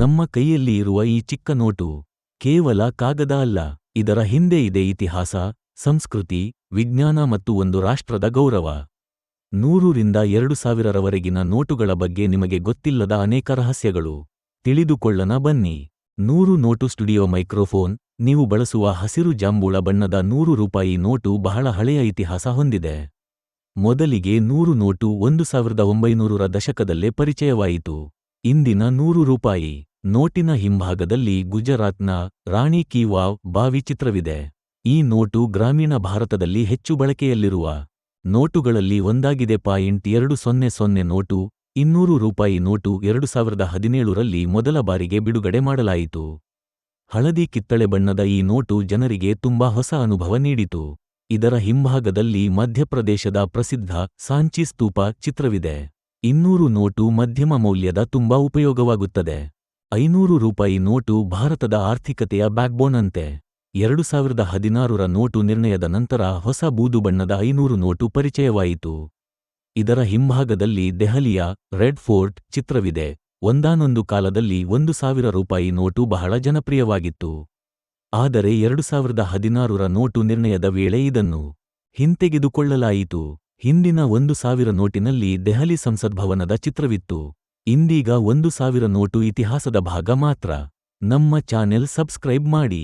ನಮ್ಮ ಕೈಯಲ್ಲಿ ಇರುವ ಈ ಚಿಕ್ಕ ನೋಟು ಕೇವಲ ಕಾಗದ ಅಲ್ಲ, ಇದರ ಹಿಂದೆ ಇದೆ ಇತಿಹಾಸ, ಸಂಸ್ಕೃತಿ, ವಿಜ್ಞಾನ ಮತ್ತು ಒಂದು ರಾಷ್ಟ್ರದ ಗೌರವ. 100 ರಿಂದ 2000ರವರೆಗಿನ ನೋಟುಗಳ ಬಗ್ಗೆ ನಿಮಗೆ ಗೊತ್ತಿಲ್ಲದ ಅನೇಕ ರಹಸ್ಯಗಳು. ತಿಳಿದುಕೊಳ್ಳೋಣ ಬನ್ನಿ. 100 ನೋಟು ಸ್ಟುಡಿಯೋ ಮೈಕ್ರೋಫೋನ್. ನೀವು ಬಳಸುವ ಹಸಿರು ಜಾಂಬೂಳ ಬಣ್ಣದ 100 ರೂಪಾಯಿ ನೋಟು ಬಹಳ ಹಳೆಯ ಇತಿಹಾಸ ಹೊಂದಿದೆ. ಮೊದಲಿಗೆ 100 ನೋಟು 1900ರ ದಶಕದಲ್ಲೇ ಪರಿಚಯವಾಯಿತು. ಇಂದಿನ 100 ರೂಪಾಯಿ ನೋಟಿನ ಹಿಂಭಾಗದಲ್ಲಿ ಗುಜರಾತ್ನ ರಾಣಿ ಕಿ ವಾವ್ ಬಾವಿ ಚಿತ್ರವಿದೆ. ಈ ನೋಟು ಗ್ರಾಮೀಣ ಭಾರತದಲ್ಲಿ ಹೆಚ್ಚು ಬಳಕೆಯಲ್ಲಿರುವ ನೋಟುಗಳಲ್ಲಿ ಒಂದಾಗಿದೆ. 200 ನೋಟು 200 ರೂಪಾಯಿ ನೋಟು 2017ರಲ್ಲಿ ಮೊದಲ ಬಾರಿಗೆ ಬಿಡುಗಡೆ ಮಾಡಲಾಯಿತು. ಹಳದಿ ಕಿತ್ತಳೆ ಬಣ್ಣದ ಈ ನೋಟು ಜನರಿಗೆ ತುಂಬಾ ಹೊಸ ಅನುಭವ ನೀಡಿತು. ಇದರ ಹಿಂಭಾಗದಲ್ಲಿ ಮಧ್ಯಪ್ರದೇಶದ ಪ್ರಸಿದ್ಧ ಸಾಂಚಿ ಸ್ತೂಪ ಚಿತ್ರವಿದೆ. 200 ನೋಟು ಮಧ್ಯಮ ಮೌಲ್ಯದ ತುಂಬಾ ಉಪಯೋಗವಾಗುತ್ತದೆ. 500 ರೂಪಾಯಿ ನೋಟು ಭಾರತದ ಆರ್ಥಿಕತೆಯ ಬ್ಯಾಕ್ಬೋನ್ ಅಂತೆ. 2016ರ ನೋಟು ನಿರ್ಣಯದ ನಂತರ ಹೊಸ ಬೂದು ಬಣ್ಣದ 500 ನೋಟು ಪರಿಚಯವಾಯಿತು. ಇದರ ಹಿಂಭಾಗದಲ್ಲಿ ದೆಹಲಿಯ ರೆಡ್ ಫೋರ್ಟ್ ಚಿತ್ರವಿದೆ. ಒಂದಾನೊಂದು ಕಾಲದಲ್ಲಿ 1000 ರೂಪಾಯಿ ನೋಟು ಬಹಳ ಜನಪ್ರಿಯವಾಗಿತ್ತು. ಆದರೆ 2016ರ ನೋಟು ನಿರ್ಣಯದ ವೇಳೆ ಇದನ್ನು ಹಿಂತೆಗೆದುಕೊಳ್ಳಲಾಯಿತು. ಹಿಂದಿನ 1000 ನೋಟಿನಲ್ಲಿ ದೆಹಲಿ ಸಂಸತ್ ಭವನದ ಚಿತ್ರವಿತ್ತು. ಇಂದೀಗ 1000 ನೋಟು ಇತಿಹಾಸದ ಭಾಗ ಮಾತ್ರ. ನಮ್ಮ ಚಾನೆಲ್ ಸಬ್ಸ್ಕ್ರೈಬ್ ಮಾಡಿ.